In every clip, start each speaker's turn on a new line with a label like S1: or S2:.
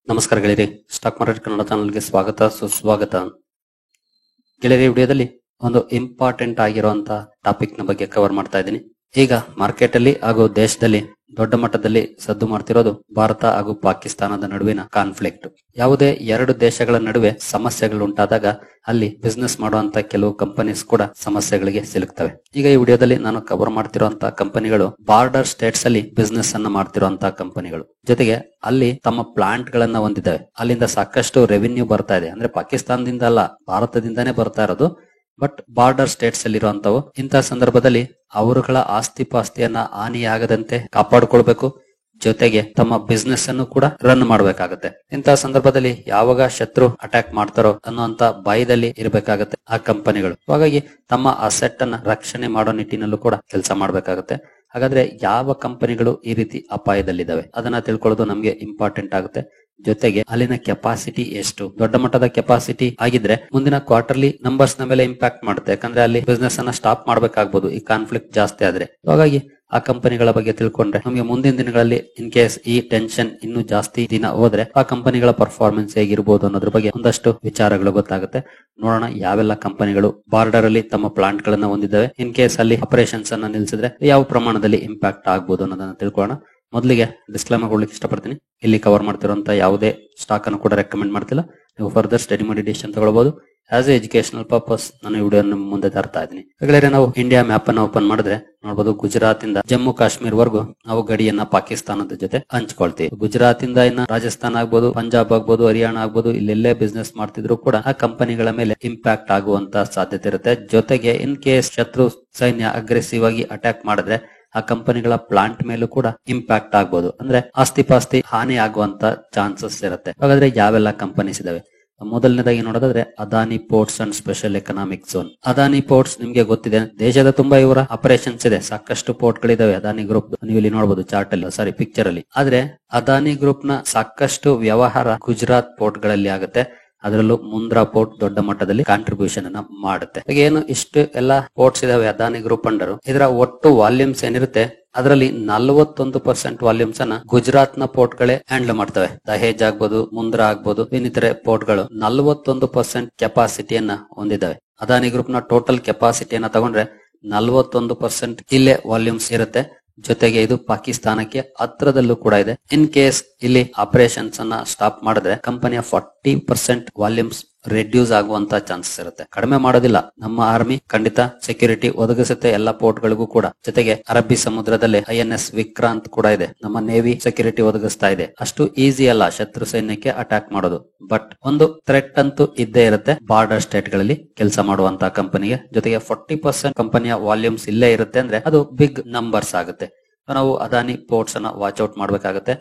S1: ನಮಸ್ಕಾರ ಗೆಳೆಯರಿ, stock market Kannada ಚಾನಲ್ಗೆ ಸ್ವಾಗತ ಸುಸ್ವಾಗತ. ಗೆಳೆಯರಿ, ವಿಡಿಯೋದಲ್ಲಿ ಒಂದು ಇಂಪಾರ್ಟೆಂಟ್ ಆಗಿರುವಂತ ಟಾಪಿಕ್ ನ ಬಗ್ಗೆ ಕವರ್ ಮಾಡ್ತಾ ಇದ್ದೀನಿ. ಈಗ ಮಾರ್ಕೆಟ್ ಅಲ್ಲಿ ಹಾಗೂ ದೇಶದಲ್ಲಿ ದೊಡ್ಡ ಮಟ್ಟದಲ್ಲಿ ಸದ್ದು ಮಾಡ್ತಿರೋದು ಭಾರತ ಹಾಗೂ ಪಾಕಿಸ್ತಾನದ ನಡುವಿನ ಕಾನ್ಫ್ಲಿಕ್ಟ್. ಯಾವುದೇ ಎರಡು ದೇಶಗಳ ನಡುವೆ ಸಮಸ್ಯೆಗಳು ಉಂಟಾದಾಗ ಅಲ್ಲಿ ಬಿಸ್ನೆಸ್ ಮಾಡುವಂತ ಕೆಲವು ಕಂಪನೀಸ್ ಕೂಡ ಸಮಸ್ಯೆಗಳಿಗೆ ಸಿಲುಕ್ತವೆ. ಈಗ ಈ ವಿಡಿಯೋದಲ್ಲಿ ನಾನು ಕವರ್ ಮಾಡ್ತಿರುವಂತಹ ಕಂಪನಿಗಳು ಬಾರ್ಡರ್ ಸ್ಟೇಟ್ಸ್ ಅಲ್ಲಿ ಬಿಸ್ನೆಸ್ ಅನ್ನ ಮಾಡ್ತಿರುವಂತಹ ಕಂಪನಿಗಳು, ಜೊತೆಗೆ ಅಲ್ಲಿ ತಮ್ಮ ಪ್ಲಾಂಟ್ ಗಳನ್ನ ಹೊಂದಿದ್ದಾವೆ. ಅಲ್ಲಿಂದ ಸಾಕಷ್ಟು ರೆವಿನ್ಯೂ ಬರ್ತಾ ಇದೆ. ಅಂದ್ರೆ ಪಾಕಿಸ್ತಾನದಿಂದ ಅಲ್ಲ, ಭಾರತದಿಂದಾನೇ ಬರ್ತಾ ಇರೋದು. ಬಟ್ ಬಾರ್ಡರ್ ಸ್ಟೇಟ್ಸ್ ಅಲ್ಲಿರುವಂತವು. ಇಂತಹ ಸಂದರ್ಭದಲ್ಲಿ ಅವರುಗಳ ಆಸ್ತಿ ಪಾಸ್ತಿಯನ್ನ ಹಾನಿಯಾಗದಂತೆ ಕಾಪಾಡಿಕೊಳ್ಬೇಕು, ಜೊತೆಗೆ ತಮ್ಮ ಬಿಸ್ನೆಸ್ ಅನ್ನು ಕೂಡ ರನ್ ಮಾಡಬೇಕಾಗತ್ತೆ. ಇಂತಹ ಸಂದರ್ಭದಲ್ಲಿ ಯಾವಾಗ ಶತ್ರು ಅಟ್ಯಾಕ್ ಮಾಡ್ತಾರೋ ಅನ್ನುವಂತ ಭಯದಲ್ಲಿ ಇರಬೇಕಾಗತ್ತೆ ಆ ಕಂಪನಿಗಳು. ಹಾಗಾಗಿ ತಮ್ಮ ಅಸೆಟ್ ಅನ್ನ ರಕ್ಷಣೆ ಮಾಡೋ ನಿಟ್ಟಿನಲ್ಲೂ ಕೂಡ ಕೆಲಸ ಮಾಡಬೇಕಾಗತ್ತೆ. ಹಾಗಾದ್ರೆ ಯಾವ ಕಂಪನಿಗಳು ಈ ರೀತಿ ಅಪಾಯದಲ್ಲಿದ್ದಾವೆ ಅದನ್ನ ತಿಳ್ಕೊಳ್ಳೋದು ನಮ್ಗೆ ಇಂಪಾರ್ಟೆಂಟ್ ಆಗುತ್ತೆ. ಜೊತೆಗೆ ಅಲ್ಲಿನ ಕೆಪಾಸಿಟಿ ಎಷ್ಟು, ದೊಡ್ಡ ಮಟ್ಟದ ಕೆಪಾಸಿಟಿ ಆಗಿದ್ರೆ ಮುಂದಿನ ಕ್ವಾರ್ಟರ್ಲಿ ನಂಬರ್ಸ್ ನ ಮೇಲೆ ಇಂಪ್ಯಾಕ್ಟ್ ಮಾಡುತ್ತೆ. ಯಾಕಂದ್ರೆ ಅಲ್ಲಿ ಬಿಸ್ನೆಸ್ ಅನ್ನ ಸ್ಟಾಪ್ ಮಾಡ್ಬೇಕಾಗ್ಬೋದು ಈ ಕಾನ್ಫ್ಲಿಕ್ಟ್ ಜಾಸ್ತಿ ಆದ್ರೆ. ಹಾಗಾಗಿ ಆ ಕಂಪನಿಗಳ ಬಗ್ಗೆ ತಿಳ್ಕೊಂಡ್ರೆ ನಮಗೆ ಮುಂದಿನ ದಿನಗಳಲ್ಲಿ ಇನ್ ಕೇಸ್ ಈ ಟೆನ್ಷನ್ ಇನ್ನು ಜಾಸ್ತಿ ದಿನ ಹೋದ್ರೆ ಆ ಕಂಪನಿಗಳ ಪರ್ಫಾರ್ಮೆನ್ಸ್ ಹೇಗಿರ್ಬೋದು ಅನ್ನೋದ್ರ ಬಗ್ಗೆ ಒಂದಷ್ಟು ವಿಚಾರಗಳು ಗೊತ್ತಾಗುತ್ತೆ. ನೋಡೋಣ ಯಾವೆಲ್ಲ ಕಂಪನಿಗಳು ಬಾರ್ಡರ್ ಅಲ್ಲಿ ತಮ್ಮ ಪ್ಲಾಂಟ್ ಗಳನ್ನ ಹೊಂದಿದ್ದಾವೆ. ಇನ್ ಕೇಸ್ ಅಲ್ಲಿ ಆಪರೇಷನ್ಸ್ ಅನ್ನ ನಿಲ್ಸಿದ್ರೆ ಯಾವ ಪ್ರಮಾಣದಲ್ಲಿ ಇಂಪ್ಯಾಕ್ಟ್ ಆಗ್ಬೋದು ಅನ್ನೋದನ್ನ ತಿಳ್ಕೊಳ್ಳೋಣ. ಮೊದಲಿಗೆ ಡಿಸ್ಕ್ಲೇಮರ್ ಕೊಡ್ಲಿಕ್ಕೆ ಇಷ್ಟಪಡ್ತೀನಿ. ಇಲ್ಲಿ ಕವರ್ ಮಾಡ್ತಿರುವಂತ ಯಾವುದೇ ಸ್ಟಾಕ್ ಅನ್ನು ಕೂಡ ರೆಕಮೆಂಡ್ ಮಾಡ್ತಿಲ್ಲ. ನೀವು ಫರ್ದರ್ ಸ್ಟಡಿ ಮಾಡಿ ಡಿಸಿಷನ್ ತಗೊಳ್ಬಹುದು. ಆಸ್ ಎ ಎಜುಕೇಶನಲ್ ಪರ್ಪಸ್ ನಾನು ಈ ವಿಡಿಯೋ ಮುಂದೆ ತರ್ತಾ ಇದ್ದೀನಿ. ಹಾಗಾದ್ರೆ ನಾವು ಇಂಡಿಯಾ ಮ್ಯಾಪ್ ಅನ್ನು ಓಪನ್ ಮಾಡಿದ್ರೆ ನೋಡಬಹುದು, ಗುಜರಾತ್ ಇಂದ ಜಮ್ಮು ಕಾಶ್ಮೀರ್ ವರೆಗೂ ನಾವು ಗಡಿಯನ್ನ ಪಾಕಿಸ್ತಾನದ ಜೊತೆ ಹಂಚ್ಕೊಳ್ತೀವಿ. ಗುಜರಾತ್ ಇಂದ ಇನ್ನ ರಾಜಸ್ಥಾನ ಆಗ್ಬೋದು, ಪಂಜಾಬ್ ಆಗ್ಬೋದು, ಹರಿಯಾಣ ಆಗ್ಬೋದು, ಇಲ್ಲೆಲ್ಲೇ ಬಿಸ್ನೆಸ್ ಮಾಡ್ತಿದ್ರು ಕೂಡ ಆ ಕಂಪನಿಗಳ ಮೇಲೆ ಇಂಪ್ಯಾಕ್ಟ್ ಆಗುವಂತ ಸಾಧ್ಯತೆ ಇರುತ್ತೆ. ಜೊತೆಗೆ ಇನ್ ಕೇಸ್ ಶತ್ರು ಸೈನ್ಯ ಅಗ್ರೆಸಿವ್ ಆಗಿ ಅಟ್ಯಾಕ್ ಮಾಡಿದ್ರೆ ಆ ಕಂಪನಿಗಳ ಪ್ಲಾಂಟ್ ಮೇಲೂ ಕೂಡ ಇಂಪ್ಯಾಕ್ಟ್ ಆಗ್ಬೋದು. ಅಂದ್ರೆ ಆಸ್ತಿ ಪಾಸ್ತಿ ಹಾನಿ ಆಗುವಂತ ಚಾನ್ಸಸ್ ಇರುತ್ತೆ. ಹಾಗಾದ್ರೆ ಯಾವೆಲ್ಲ ಕಂಪನೀಸ್ ಇದಾವೆ? ಮೊದಲನೇದಾಗಿ ನೋಡೋದಾದ್ರೆ Adani ports and special economic zone. Adani ports ನಿಮ್ಗೆ ಗೊತ್ತಿದೆ, ದೇಶದ ತುಂಬಾ ಇವರ ಆಪರೇಷನ್ಸ್ ಇದೆ. ಸಾಕಷ್ಟು ಪೋರ್ಟ್ ಗಳಿದಾವೆ ಅದಾನಿ ಗ್ರೂಪ್. ನೀವು ಇಲ್ಲಿ ನೋಡಬಹುದು ಚಾರ್ಟ್ ಅಲ್ಲಿ, ಪಿಕ್ಚರ್ ಅಲ್ಲಿ. ಆದ್ರೆ ಅದಾನಿ ಗ್ರೂಪ್ ನ ಸಾಕಷ್ಟು ವ್ಯವಹಾರ ಗುಜರಾತ್ ಪೋರ್ಟ್ ಗಳಲ್ಲಿ ಆಗುತ್ತೆ. ಅದರಲ್ಲೂ ಮುಂದ್ರಾ ಪೋರ್ಟ್ ದೊಡ್ಡ ಮಟ್ಟದಲ್ಲಿ ಕಾಂಟ್ರಿಬ್ಯೂಷನ್ ಅನ್ನ ಮಾಡುತ್ತೆ. ಏನು ಇಷ್ಟು ಎಲ್ಲಾ ಪೋರ್ಟ್ಸ್ ಇದಾವೆ ಅದಾನಿ ಗ್ರೂಪ್ ಅಂಡರ್. ಇದರ ಒಟ್ಟು ವಾಲ್ಯೂಮ್ಸ್ ಏನಿರುತ್ತೆ ಅದರಲ್ಲಿ 41% ವಾಲ್ಯೂಮ್ಸ್ ಅನ್ನ ಗುಜರಾತ್ ನ ಪೋರ್ಟ್ ಗಳೇ ಹ್ಯಾಂಡಲ್ ಮಾಡ್ತವೆ. ದಹೇಜ್ ಆಗ್ಬೋದು, ಮುಂದ್ರಾ ಆಗ್ಬೋದು, ಇನ್ನಿತರೆ ಪೋರ್ಟ್ ಗಳು 41% ಕೆಪಾಸಿಟಿಯನ್ನ ಹೊಂದಿದ್ದಾವೆ. ಅದಾನಿ ಗ್ರೂಪ್ ನ ಟೋಟಲ್ ಕೆಪಾಸಿಟಿಯನ್ನ ತಗೊಂಡ್ರೆ 41% ಇಲ್ಲೇ ವಾಲ್ಯೂಮ್ಸ್ ಇರುತ್ತೆ. ಜೊತೆಗೆ ಇದು ಪಾಕಿಸ್ತಾನಕ್ಕೆ ಹತ್ರದಲ್ಲೂ ಕೂಡ ಇದೆ. ಇನ್ ಕೇಸ್ ಇಲ್ಲಿ ಆಪರೇಷನ್ಸ್ ಅನ್ನ ಸ್ಟಾಪ್ ಮಾಡಿದ್ರೆ ಕಂಪನಿಯ 40% ವಾಲ್ಯೂಮ್ಸ್ ರೆಡ್ಯೂಸ್ ಆಗುವಂತ ಚಾನ್ಸಸ್ ಇರುತ್ತೆ. ಕಡಿಮೆ ಮಾಡೋದಿಲ್ಲ. ನಮ್ಮ ಆರ್ಮಿ ಖಂಡಿತ ಸೆಕ್ಯೂರಿಟಿ ಒದಗಿಸುತ್ತೆ ಎಲ್ಲಾ ಪೋರ್ಟ್ ಗಳಿಗೂ ಕೂಡ. ಜೊತೆಗೆ ಅರಬ್ಬಿ ಸಮುದ್ರದಲ್ಲಿ INS ವಿಕ್ರಾಂತ್ ಕೂಡ ಇದೆ. ನಮ್ಮ ನೇವಿ ಸೆಕ್ಯೂರಿಟಿ ಒದಗಿಸ್ತಾ ಇದೆ. ಅಷ್ಟು ಈಸಿ ಅಲ್ಲ ಶತ್ರು ಸೈನ್ಯಕ್ಕೆ ಅಟ್ಯಾಕ್ ಮಾಡೋದು. ಬಟ್ ಒಂದು ಥ್ರೆಟ್ ಅಂತೂ ಇದ್ದೇ ಇರುತ್ತೆ ಬಾರ್ಡರ್ ಸ್ಟೇಟ್ ಗಳಲ್ಲಿ ಕೆಲಸ ಮಾಡುವಂತಹ ಕಂಪನಿಗೆ. ಜೊತೆಗೆ 40% ಕಂಪನಿಯ ವಾಲ್ಯೂಮ್ಸ್ ಇಲ್ಲೇ ಇರುತ್ತೆ ಅಂದ್ರೆ ಅದು ಬಿಗ್ ನಂಬರ್ಸ್ ಆಗುತ್ತೆ. ನಾವು ಅದಾನಿ ಪೋರ್ಟ್ಸ್ ಅನ್ನ ವಾಚ್ ಔಟ್ ಮಾಡ್ಬೇಕಾಗುತ್ತೆ.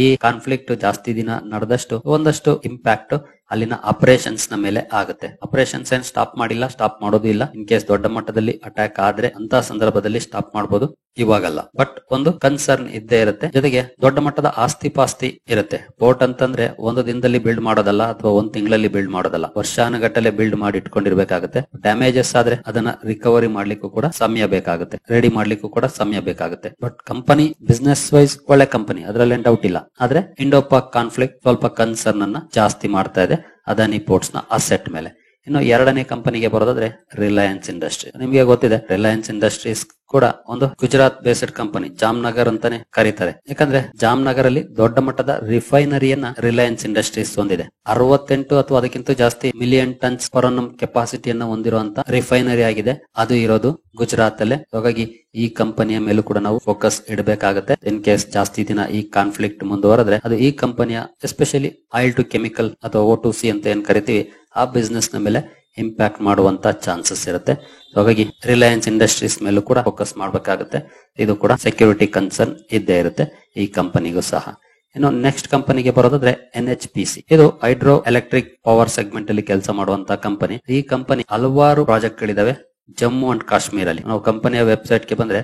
S1: ಈ ಕಾನ್ಫ್ಲಿಕ್ಟ್ ಜಾಸ್ತಿ ದಿನ ನಡೆದಷ್ಟು ಒಂದಷ್ಟು ಇಂಪ್ಯಾಕ್ಟ್ ಅಲ್ಲಿನ ಆಪರೇಷನ್ಸ್ ನ ಮೇಲೆ ಆಗುತ್ತೆ. ಆಪರೇಷನ್ಸ್ ಏನ್ ಸ್ಟಾಪ್ ಮಾಡಿಲ್ಲ, ಸ್ಟಾಪ್ ಮಾಡೋದು ಇಲ್ಲ. ಇನ್ ಕೇಸ್ ದೊಡ್ಡ ಮಟ್ಟದಲ್ಲಿ ಅಟ್ಯಾಕ್ ಆದ್ರೆ ಅಂತ ಸಂದರ್ಭದಲ್ಲಿ ಸ್ಟಾಪ್ ಮಾಡಬಹುದು, ಇವಾಗಲ್ಲ. ಬಟ್ ಒಂದು ಕನ್ಸರ್ನ್ ಇದ್ದೇ ಇರುತ್ತೆ. ಜೊತೆಗೆ ದೊಡ್ಡ ಮಟ್ಟದ ಆಸ್ತಿ ಪಾಸ್ತಿ ಇರುತ್ತೆ. ಪೋರ್ಟ್ ಅಂತಂದ್ರೆ ಒಂದು ದಿನದಲ್ಲಿ ಬಿಲ್ಡ್ ಮಾಡೋದಲ್ಲ ಅಥವಾ ಒಂದ್ ತಿಂಗಳಲ್ಲಿ ಬಿಲ್ಡ್ ಮಾಡೋದಲ್ಲ, ವರ್ಷಾನುಗಟ್ಟಲೆ ಬಿಲ್ಡ್ ಮಾಡಿ ಇಟ್ಕೊಂಡಿರ್ಬೇಕಾಗುತ್ತೆ. ಡ್ಯಾಮೇಜಸ್ ಆದ್ರೆ ಅದನ್ನ ರಿಕವರಿ ಮಾಡ್ಲಿಕ್ಕೂ ಕೂಡ ಸಮಯ ಬೇಕಾಗುತ್ತೆ, ರೆಡಿ ಮಾಡ್ಲಿಕ್ಕೂ ಕೂಡ ಸಮಯ ಬೇಕಾಗುತ್ತೆ. ಬಟ್ ಕಂಪನಿ ಬಿಸ್ನೆಸ್ ವೈಸ್ ಒಳ್ಳೆ ಕಂಪನಿ, ಅದ್ರಲ್ಲೇನ್ ಡೌಟ್ ಇಲ್ಲ. ಆದ್ರೆ ಇಂಡೋ ಪಾಕ್ ಕಾನ್ಫ್ಲಿಕ್ಟ್ ಸ್ವಲ್ಪ ಕನ್ಸರ್ನ್ ಅನ್ನ ಜಾಸ್ತಿ ಮಾಡ್ತಾ ಇದೆ ಅದಾನಿ ಪೋರ್ಟ್ಸ್ ನ ಅಸೆಟ್ ಮೇಲೆ. ಇನ್ನು ಎರಡನೇ ಕಂಪನಿಗೆ ಬರೋದಾದ್ರೆ ರಿಲಯನ್ಸ್ ಇಂಡಸ್ಟ್ರಿ. ನಿಮ್ಗೆ ಗೊತ್ತಿದೆ ರಿಲಯನ್ಸ್ ಇಂಡಸ್ಟ್ರೀಸ್ ಕೂಡ ಒಂದು ಗುಜರಾತ್ ಬೇಸ್ಡ್ ಕಂಪನಿ, ಜಾಮ್ನಗರ್ ಅಂತಾನೆ ಕರೀತಾರೆ. ಯಾಕಂದ್ರೆ ಜಾಮ್ನಗರ್ ಅಲ್ಲಿ ದೊಡ್ಡ ಮಟ್ಟದ ರಿಫೈನರಿಯನ್ನ ರಿಲಯನ್ಸ್ ಇಂಡಸ್ಟ್ರೀಸ್ ಹೊಂದಿದೆ. 68 ಅಥವಾ ಅದಕ್ಕಿಂತ ಜಾಸ್ತಿ ಮಿಲಿಯನ್ ಟನ್ಸ್ ಪರ್ ಅನ್ನಮ್ ಕೆಪಾಸಿಟಿಯನ್ನ ಹೊಂದಿರುವಂತ ರಿಫೈನರಿ ಆಗಿದೆ. ಅದು ಇರೋದು ಗುಜರಾತ್ ಅಲ್ಲೇ. ಹಾಗಾಗಿ ಈ ಕಂಪನಿಯ ಮೇಲೂ ಕೂಡ ನಾವು ಫೋಕಸ್ ಇಡಬೇಕಾಗುತ್ತೆ. ಇನ್ ಕೇಸ್ ಜಾಸ್ತಿ ದಿನ ಈ ಕಾನ್ಫ್ಲಿಕ್ಟ್ ಮುಂದುವರೆದ್ರೆ ಅದು ಈ ಕಂಪನಿಯ ಎಸ್ಪೆಷಲಿ ಆಯಿಲ್ ಟು ಕೆಮಿಕಲ್ ಅಥವಾ O2C ಅಂತ ಏನ್ ಕರಿತೀವಿ ಆ ಬಿಸ್ನೆಸ್ ನ ಮೇಲೆ ಇಂಪ್ಯಾಕ್ಟ್ ಮಾಡುವಂತ ಚಾನ್ಸಸ್ ಇರುತ್ತೆ. ಹಾಗಾಗಿ ರಿಲಯನ್ಸ್ ಇಂಡಸ್ಟ್ರೀಸ್ ಮೇಲೂ ಕೂಡ ಫೋಕಸ್ ಮಾಡಬೇಕಾಗುತ್ತೆ. ಇದು ಕೂಡ ಸೆಕ್ಯೂರಿಟಿ ಕನ್ಸರ್ನ್ ಇದ್ದೇ ಇರುತ್ತೆ ಈ ಕಂಪನಿಗೂ ಸಹ. ಇನ್ನು ನೆಕ್ಸ್ಟ್ ಕಂಪನಿಗೆ ಬರೋದಾದ್ರೆ NHPC. ಇದು ಹೈಡ್ರೋ ಎಲೆಕ್ಟ್ರಿಕ್ ಪವರ್ ಸೆಗ್ಮೆಂಟ್ ಅಲ್ಲಿ ಕೆಲಸ ಮಾಡುವಂತ ಕಂಪನಿ. ಈ ಕಂಪನಿ ಹಲವಾರು ಪ್ರಾಜೆಕ್ಟ್ ಗಳಿದಾವೆ ಜಮ್ಮು ಅಂಡ್ ಕಾಶ್ಮೀರ್ ಅಲ್ಲಿ. ನಾವು ಕಂಪನಿಯ ವೆಬ್ಸೈಟ್ ಗೆ ಬಂದ್ರೆ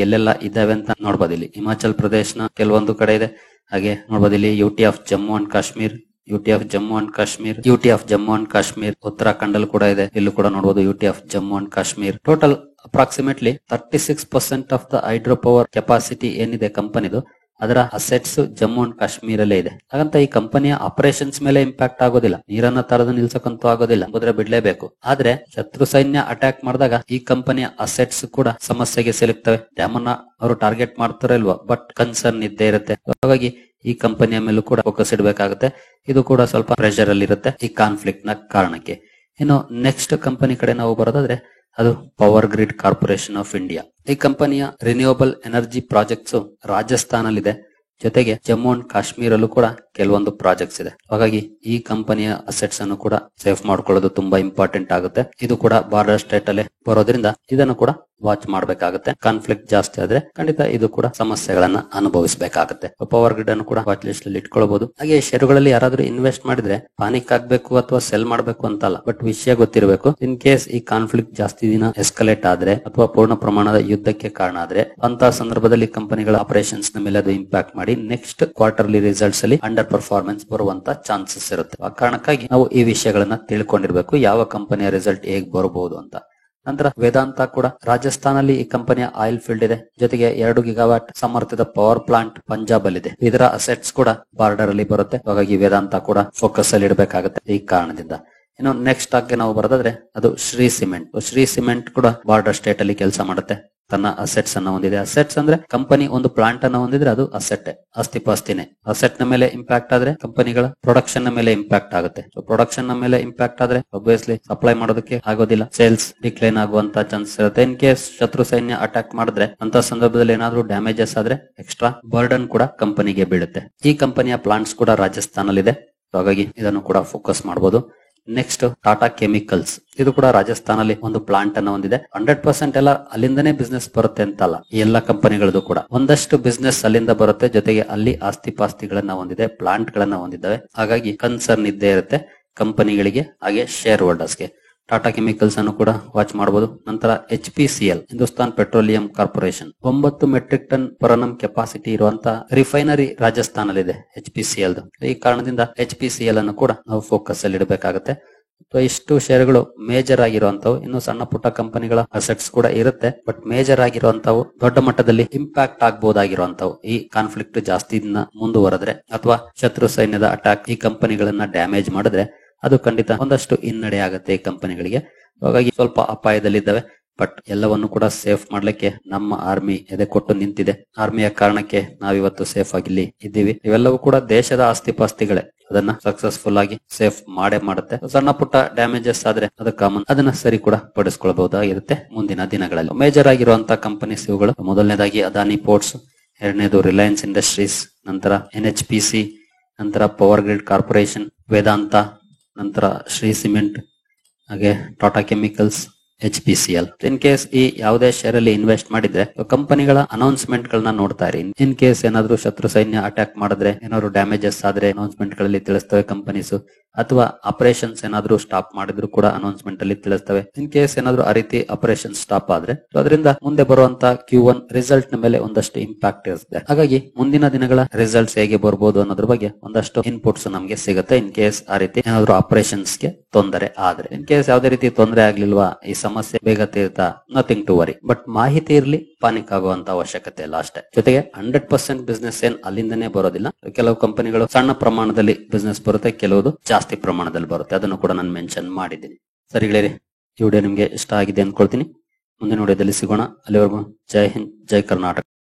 S1: ಎಲ್ಲೆಲ್ಲ ಇದಾವೆ ಅಂತ ನೋಡಬಹುದು. ಇಲ್ಲಿ ಹಿಮಾಚಲ್ ಪ್ರದೇಶನ ಕೆಲವೊಂದು ಕಡೆ ಇದೆ. ಹಾಗೆ ನೋಡಬಹುದು ಇಲ್ಲಿ UT of Jammu and Kashmir, UT of Jammu and Kashmir, UT of Jammu and Kashmir. Uttarakhand ಅಲ್ಲಿ ಕೂಡ ಇದೆ, ಇಲ್ಲೂ ಕೂಡ ನೋಡಬಹುದು UT of Jammu and Kashmir. Total approximately 36% of the hydro power capacity ಏನಿದೆ ಕಂಪನಿದು ಅದರ ಅಸೆಟ್ಸ್ ಜಮ್ಮು ಅಂಡ್ ಕಾಶ್ಮೀರಲ್ಲೇ ಇದೆ. ಹಾಗಂತ ಈ ಕಂಪನಿಯ ಆಪರೇಷನ್ಸ್ ಮೇಲೆ ಇಂಪ್ಯಾಕ್ಟ್ ಆಗೋದಿಲ್ಲ, ನೀರನ್ನ ತರದು ನಿಲ್ಸಕ್ಕಂತೂ ಆಗೋದಿಲ್ಲ, ಸಮುದ್ರ ಬಿಡ್ಲೇಬೇಕು. ಆದ್ರೆ ಶತ್ರು ಸೈನ್ಯ ಅಟ್ಯಾಕ್ ಮಾಡಿದಾಗ ಈ ಕಂಪನಿಯ ಅಸೆಟ್ಸ್ ಕೂಡ ಸಮಸ್ಯೆಗೆ ಸಿಲುಕ್ತವೆ. ಡ್ಯಾಮ್ ಅನ್ನ ಅವರು ಟಾರ್ಗೆಟ್ ಮಾಡ್ತಾರೋ ಇಲ್ವಾ, ಬಟ್ ಕನ್ಸರ್ನ್ ಇದ್ದೇ ಇರುತ್ತೆ. ಹಾಗಾಗಿ ಈ ಕಂಪನಿಯ ಮೇಲೂ ಕೂಡ ಫೋಕಸ್ ಇಡಬೇಕಾಗುತ್ತೆ. ಇದು ಕೂಡ ಸ್ವಲ್ಪ ಪ್ರೆಷರ್ ಅಲ್ಲಿ ಇರುತ್ತೆ ಈ ಕಾನ್ಫ್ಲಿಕ್ಟ್ ನ ಕಾರಣಕ್ಕೆ. ಇನ್ನು ನೆಕ್ಸ್ಟ್ ಕಂಪನಿ ಕಡೆ ನಾವು ಬರೋದಾದ್ರೆ ಅದು power grid corporation of India. ಈ ಕಂಪನಿಯ ರಿನ್ಯೂವಬಲ್ ಎನರ್ಜಿ ಪ್ರಾಜೆಕ್ಟ್ಸ್ ರಾಜಸ್ಥಾನಲ್ಲಿದೆ, ಜೊತೆಗೆ ಜಮ್ಮು ಅಂಡ್ ಕಾಶ್ಮೀರಲ್ಲೂ ಕೂಡ ಕೆಲವೊಂದು ಪ್ರಾಜೆಕ್ಟ್ಸ್ ಇದೆ. ಹಾಗಾಗಿ ಈ ಕಂಪನಿಯ ಅಸೆಟ್ಸ್ ಅನ್ನು ಕೂಡ ಸೇಫ್ ಮಾಡ್ಕೊಳ್ಳೋದು ತುಂಬಾ ಇಂಪಾರ್ಟೆಂಟ್ ಆಗುತ್ತೆ. ಇದು ಕೂಡ ಬಾರ್ಡರ್ ಸ್ಟೇಟ್ ಅಲ್ಲೇ ಬರೋದ್ರಿಂದ ಇದನ್ನು ಕೂಡ ವಾಚ್ ಮಾಡಬೇಕಾಗುತ್ತೆ. ಕಾನ್ಫ್ಲಿಕ್ಟ್ ಜಾಸ್ತಿ ಆದ್ರೆ ಖಂಡಿತ ಇದು ಕೂಡ ಸಮಸ್ಯೆಗಳನ್ನ ಅನುಭವಿಸಬೇಕಾಗುತ್ತೆ. ಪವರ್ ಗ್ರಿಡ್ ಅನ್ನು ಕೂಡ ವಾಚ್ ಲಿಸ್ಟ್ ಅಲ್ಲಿ ಇಟ್ಕೊಳ್ಬಹುದು. ಹಾಗೆ ಷೇರುಗಳಲ್ಲಿ ಯಾರಾದ್ರೂ ಇನ್ವೆಸ್ಟ್ ಮಾಡಿದ್ರೆ ಪಾನಿಕ್ ಆಗ್ಬೇಕು ಅಥವಾ ಸೆಲ್ ಮಾಡಬೇಕು ಅಂತಲ್ಲ, ಬಟ್ ವಿಷಯ ಗೊತ್ತಿರಬೇಕು. ಇನ್ ಕೇಸ್ ಈ ಕಾನ್ಫ್ಲಿಕ್ಟ್ ಜಾಸ್ತಿ ದಿನ ಎಸ್ಕಲೇಟ್ ಆದ್ರೆ ಅಥವಾ ಪೂರ್ಣ ಪ್ರಮಾಣದ ಯುದ್ಧಕ್ಕೆ ಕಾರಣ ಆದ್ರೆ ಅಂತ ಸಂದರ್ಭದಲ್ಲಿ ಕಂಪನಿಗಳ ಆಪರೇಷನ್ಸ್ ನ ಮೇಲೆ ಅದು ಇಂಪ್ಯಾಕ್ಟ್ ಮಾಡಿ ನೆಕ್ಸ್ಟ್ ಕ್ವಾರ್ಟರ್ಲಿ ರಿಸಲ್ಟ್ಸ್ ಅಲ್ಲಿ ಅಂಡರ್ ಪರ್ಫಾರ್ಮೆನ್ಸ್ ಬರುವಂತ ಚಾನ್ಸಸ್ ಇರುತ್ತೆ. ಆ ಕಾರಣಕ್ಕಾಗಿ ನಾವು ಈ ವಿಷಯಗಳನ್ನ ತಿಳ್ಕೊಂಡಿರ್ಬೇಕು, ಯಾವ ಕಂಪನಿಯ ರಿಸಲ್ಟ್ ಹೇಗ್ ಬರಬಹುದು ಅಂತ. ನಂತರ ವೇದಾಂತ ಕೂಡ ರಾಜಸ್ಥಾನಲ್ಲಿ ಈ ಕಂಪನಿಯ ಆಯಿಲ್ ಫೀಲ್ಡ್ ಇದೆ, ಜೊತೆಗೆ 2 ಗಿಗಾವ್ಯಾಟ್ ಸಾಮರ್ಥ್ಯದ ಪವರ್ ಪ್ಲಾಂಟ್ ಪಂಜಾಬ್ ಅಲ್ಲಿ ಇದೆ. ಇದರ ಅಸೆಟ್ಸ್ ಕೂಡ ಬಾರ್ಡರ್ ಅಲ್ಲಿ ಬರುತ್ತೆ. ಹಾಗಾಗಿ ವೇದಾಂತ ಕೂಡ ಫೋಕಸ್ ಅಲ್ಲಿ ಇಡಬೇಕಾಗುತ್ತೆ ಈ ಕಾರಣದಿಂದ. ಇನ್ನು ನೆಕ್ಸ್ಟ್ ಆಗಿ ನಾವು ಬರೋದಾದ್ರೆ ಅದು ಶ್ರೀ ಸಿಮೆಂಟ್. ಶ್ರೀ ಸಿಮೆಂಟ್ ಕೂಡ ಬಾರ್ಡರ್ ಸ್ಟೇಟ್ ಅಲ್ಲಿ ಕೆಲಸ ಮಾಡುತ್ತೆ. ತನ್ನ ಅಸೆಟ್ಸ್ ಅನ್ನ ಹೊಂದಿದೆ. ಅಸೆಟ್ಸ್ ಅಂದ್ರೆ ಕಂಪನಿ ಒಂದು ಪ್ಲಾಂಟ್ ಅನ್ನ ಹೊಂದಿದ್ರೆ ಅದು ಅಸೆಟ್, ಆಸ್ತಿಪಾಸ್ತಿನೇ. ಅಸೆಟ್ ನ ಮೇಲೆ ಇಂಪ್ಯಾಕ್ಟ್ ಆದ್ರೆ ಕಂಪನಿಗಳ ಪ್ರೊಡಕ್ಷನ್ ನ ಮೇಲೆ ಇಂಪ್ಯಾಕ್ಟ್ ಆಗುತ್ತೆ. ಪ್ರೊಡಕ್ಷನ್ ನ ಮೇಲೆ ಇಂಪ್ಯಾಕ್ಟ್ ಆದ್ರೆ ಒಬ್ವಿಯಸ್ಲಿ ಸಪ್ಲೈ ಮಾಡೋದಕ್ಕೆ ಆಗೋದಿಲ್ಲ, ಸೇಲ್ಸ್ ಡಿಕ್ಲೈನ್ ಆಗುವಂತ ಚಾನ್ಸಸ್ ಇರುತ್ತೆ. ಇನ್ ಕೇಸ್ ಶತ್ರು ಸೈನ್ಯ ಅಟ್ಯಾಕ್ ಮಾಡಿದ್ರೆ ಅಂತ ಸಂದರ್ಭದಲ್ಲಿ ಏನಾದ್ರೂ ಡ್ಯಾಮೇಜಸ್ ಆದ್ರೆ ಎಕ್ಸ್ಟ್ರಾ ಬರ್ಡನ್ ಕೂಡ ಕಂಪನಿಗೆ ಬೀಳುತ್ತೆ. ಈ ಕಂಪನಿಯ ಪ್ಲಾಂಟ್ಸ್ ಕೂಡ ರಾಜಸ್ಥಾನಲ್ಲಿದೆ, ಹಾಗಾಗಿ ಇದನ್ನು ಕೂಡ ಫೋಕಸ್ ಮಾಡಬಹುದು. ನೆಕ್ಸ್ಟ್ ಟಾಟಾ ಕೆಮಿಕಲ್ಸ್, ಇದು ಕೂಡ ರಾಜಸ್ಥಾನಲ್ಲಿ ಒಂದು ಪ್ಲಾಂಟ್ ಅನ್ನ ಹೊಂದಿದೆ. 100% ಎಲ್ಲ ಅಲ್ಲಿಂದನೇ ಬಿಸ್ನೆಸ್ ಬರುತ್ತೆ ಅಂತಲ್ಲ, ಎಲ್ಲ ಕಂಪನಿಗಳದ್ದು ಕೂಡ ಒಂದಷ್ಟು ಬಿಸ್ನೆಸ್ ಅಲ್ಲಿಂದ ಬರುತ್ತೆ, ಜೊತೆಗೆ ಅಲ್ಲಿ ಆಸ್ತಿ ಪಾಸ್ತಿಗಳನ್ನ ಹೊಂದಿದೆ, ಪ್ಲಾಂಟ್ ಗಳನ್ನ ಹೊಂದಿದ್ದಾವೆ. ಹಾಗಾಗಿ ಕನ್ಸರ್ನ್ ಇದ್ದೇ ಇರುತ್ತೆ ಕಂಪನಿಗಳಿಗೆ, ಹಾಗೆ ಶೇರ್ ಹೋಲ್ಡರ್ಸ್ಗೆ. ಟಾಟಾ ಕೆಮಿಕಲ್ಸ್ ಅನ್ನು ಕೂಡ ವಾಚ್ ಮಾಡಬಹುದು. ನಂತರ HPCL, Hindustan petroleum corporation, 9 metric ton per annum capacity ಇರುವಂತ ರಿಫೈನರಿ ರಾಜಸ್ಥಾನಲ್ಲಿದೆ HPCL. ಈ ಕಾರಣದಿಂದ HPCL ಅನ್ನು ಕೂಡ ನಾವು ಫೋಕಸ್ ಅಲ್ಲಿ ಇಡಬೇಕಾಗುತ್ತೆ. ಇಷ್ಟು ಷೇರುಗಳು ಮೇಜರ್ ಆಗಿರುವಂತವು. ಇನ್ನು ಸಣ್ಣ ಪುಟ್ಟ ಕಂಪನಿಗಳ ಅಸೆಟ್ಸ್ ಕೂಡ ಇರುತ್ತೆ, ಬಟ್ ಮೇಜರ್ ಆಗಿರುವಂತವು, ದೊಡ್ಡ ಮಟ್ಟದಲ್ಲಿ ಇಂಪ್ಯಾಕ್ಟ್ ಆಗಬಹುದಾಗಿರುವಂತವು. ಈ ಕಾನ್ಫ್ಲಿಕ್ಟ್ ಜಾಸ್ತಿ ದಿನ ಮುಂದುವರೆದ್ರೆ ಅಥವಾ ಶತ್ರು ಸೈನ್ಯದ ಅಟ್ಯಾಕ್ ಈ ಕಂಪನಿಗಳನ್ನ ಡ್ಯಾಮೇಜ್ ಮಾಡಿದ್ರೆ ಅದು ಖಂಡಿತ ಒಂದಷ್ಟು ಹಿನ್ನಡೆ ಆಗುತ್ತೆ ಈ ಕಂಪನಿಗಳಿಗೆ. ಹಾಗಾಗಿ ಸ್ವಲ್ಪ ಅಪಾಯದಲ್ಲಿದ್ದಾವೆ, ಬಟ್ ಎಲ್ಲವನ್ನು ಕೂಡ ಸೇಫ್ ಮಾಡ್ಲಿಕ್ಕೆ ನಮ್ಮ ಆರ್ಮಿ ಎದೆ ಕೊಟ್ಟು ನಿಂತಿದೆ. ಆರ್ಮಿಯ ಕಾರಣಕ್ಕೆ ನಾವಿವತ್ತು ಸೇಫ್ ಆಗಿ ಇದ್ದೀವಿ. ಇವೆಲ್ಲವೂ ಕೂಡ ದೇಶದ ಆಸ್ತಿ ಪಾಸ್ತಿಗಳೇ, ಅದನ್ನ ಸಕ್ಸಸ್ಫುಲ್ ಆಗಿ ಸೇಫ್ ಮಾಡೇ ಮಾಡುತ್ತೆ. ಸಣ್ಣ ಪುಟ್ಟ ಡ್ಯಾಮೇಜಸ್ ಆದ್ರೆ ಅದು ಕಾಮನ್, ಅದನ್ನ ಸರಿ ಕೂಡ ಪಡಿಸ್ಕೊಳ್ಬಹುದಾಗಿರುತ್ತೆ ಮುಂದಿನ ದಿನಗಳಲ್ಲಿ. ಮೇಜರ್ ಆಗಿರುವಂತಹ ಕಂಪನೀಸ್ ಇವುಗಳು. ಮೊದಲನೇದಾಗಿ ಅದಾನಿ ಪೋರ್ಟ್ಸ್, ಎರಡನೇದು ರಿಲಯನ್ಸ್ ಇಂಡಸ್ಟ್ರೀಸ್, ನಂತರ NHPC, ನಂತರ ಪವರ್ ಗ್ರಿಡ್ ಕಾರ್ಪೊರೇಷನ್, ವೇದಾಂತ, ನಂತರ ಶ್ರೀ ಸಿಮೆಂಟ್, ಹಾಗೆ Tata chemicals, HPCL. In case ಈ ಯಾವುದೇ ಶೇರ್ ಅಲ್ಲಿ ಇನ್ವೆಸ್ಟ್ ಮಾಡಿದ್ರೆ ಕಂಪನಿಗಳ ಅನೌನ್ಸ್ಮೆಂಟ್ ಗಳನ್ನ ನೋಡ್ತಾ ಇರಿ. ಇನ್ ಕೇಸ್ ಏನಾದ್ರೂ ಶತ್ರು ಸೈನ್ಯ ಅಟ್ಯಾಕ್ ಮಾಡಿದ್ರೆ, ಏನಾದ್ರು ಡ್ಯಾಮೇಜಸ್ ಆದ್ರೆ ಅನೌನ್ಸ್ಮೆಂಟ್ ಗಳಲ್ಲಿ ತಿಳಿಸ್ತವೆ ಕಂಪನೀಸ್, ಅಥವಾ ಆಪರೇಷನ್ಸ್ ಏನಾದ್ರೂ ಸ್ಟಾಪ್ ಮಾಡಿದ್ರು ಕೂಡ ಅನೌನ್ಸ್ಮೆಂಟ್ ಅಲ್ಲಿ ತಿಳಿಸ್ತವೆ. ಇನ್ ಕೇಸ್ ಏನಾದ್ರೂ ಆ ರೀತಿ ಆಪರೇಷನ್ ಸ್ಟಾಪ್ ಆದ್ರೆ ಅದರಿಂದ ಮುಂದೆ ಬರುವಂತ Q1 ರಿಸಲ್ಟ್ ನ ಮೇಲೆ ಒಂದಷ್ಟು ಇಂಪ್ಯಾಕ್ಟ್ ಇರುತ್ತೆ. ಹಾಗಾಗಿ ಮುಂದಿನ ದಿನಗಳ ರಿಸಲ್ಟ್ಸ್ ಹೇಗೆ ಬರ್ಬೋದು ಅನ್ನೋದ್ರ ಬಗ್ಗೆ ಒಂದಷ್ಟು ಇನ್ಪುಟ್ಸ್ ನಮಗೆ ಸಿಗುತ್ತೆ. ಇನ್ ಕೇಸ್ ಆ ರೀತಿ ಏನಾದ್ರು ಆಪರೇಷನ್ಸ್ ಗೆ ತೊಂದರೆ ಆದ್ರೆ. ಇನ್ ಕೇಸ್ ಯಾವುದೇ ರೀತಿ ತೊಂದರೆ ಆಗ್ಲಿಲ್ವಾ, ಈ ಸಮಸ್ಯೆ ಬೇಗ ತೀರ್ತಾ, ನಥಿಂಗ್ ಟು ವರಿ. ಬಟ್ ಮಾಹಿತಿ ಇರ್ಲಿ, ಪಾನಿಕ್ ಆಗುವಂತ ಅವಶ್ಯಕತೆ ಇಲ್ಲ ಅಷ್ಟೇ. ಜೊತೆಗೆ 100% ಬಿಸ್ನೆಸ್ ಏನ್ ಅಲ್ಲಿಂದನೇ ಬರೋದಿಲ್ಲ. ಕೆಲವು ಕಂಪನಿಗಳು ಸಣ್ಣ ಪ್ರಮಾಣದಲ್ಲಿ ಬಿಸ್ನೆಸ್ ಬರುತ್ತೆ, ಕೆಲವುದು ಜಾಸ್ತಿ ಪ್ರಮಾಣದಲ್ಲಿ ಬರುತ್ತೆ. ಅದನ್ನು ಕೂಡ ನಾನು ಮೆನ್ಷನ್ ಮಾಡಿದ್ದೀನಿ. ಸರಿ ಗೆಳೆಯರೆ, ಈ ವಿಡಿಯೋ ನಿಮ್ಗೆ ಇಷ್ಟ ಆಗಿದೆ ಅನ್ಕೊಳ್ತೀನಿ. ಮುಂದಿನ ವಿಡಿಯೋದಲ್ಲಿ ಸಿಗೋಣ. ಅಲ್ಲಿವರೆಗೂ ಜೈ ಹಿಂದ್, ಜೈ ಕರ್ನಾಟಕ.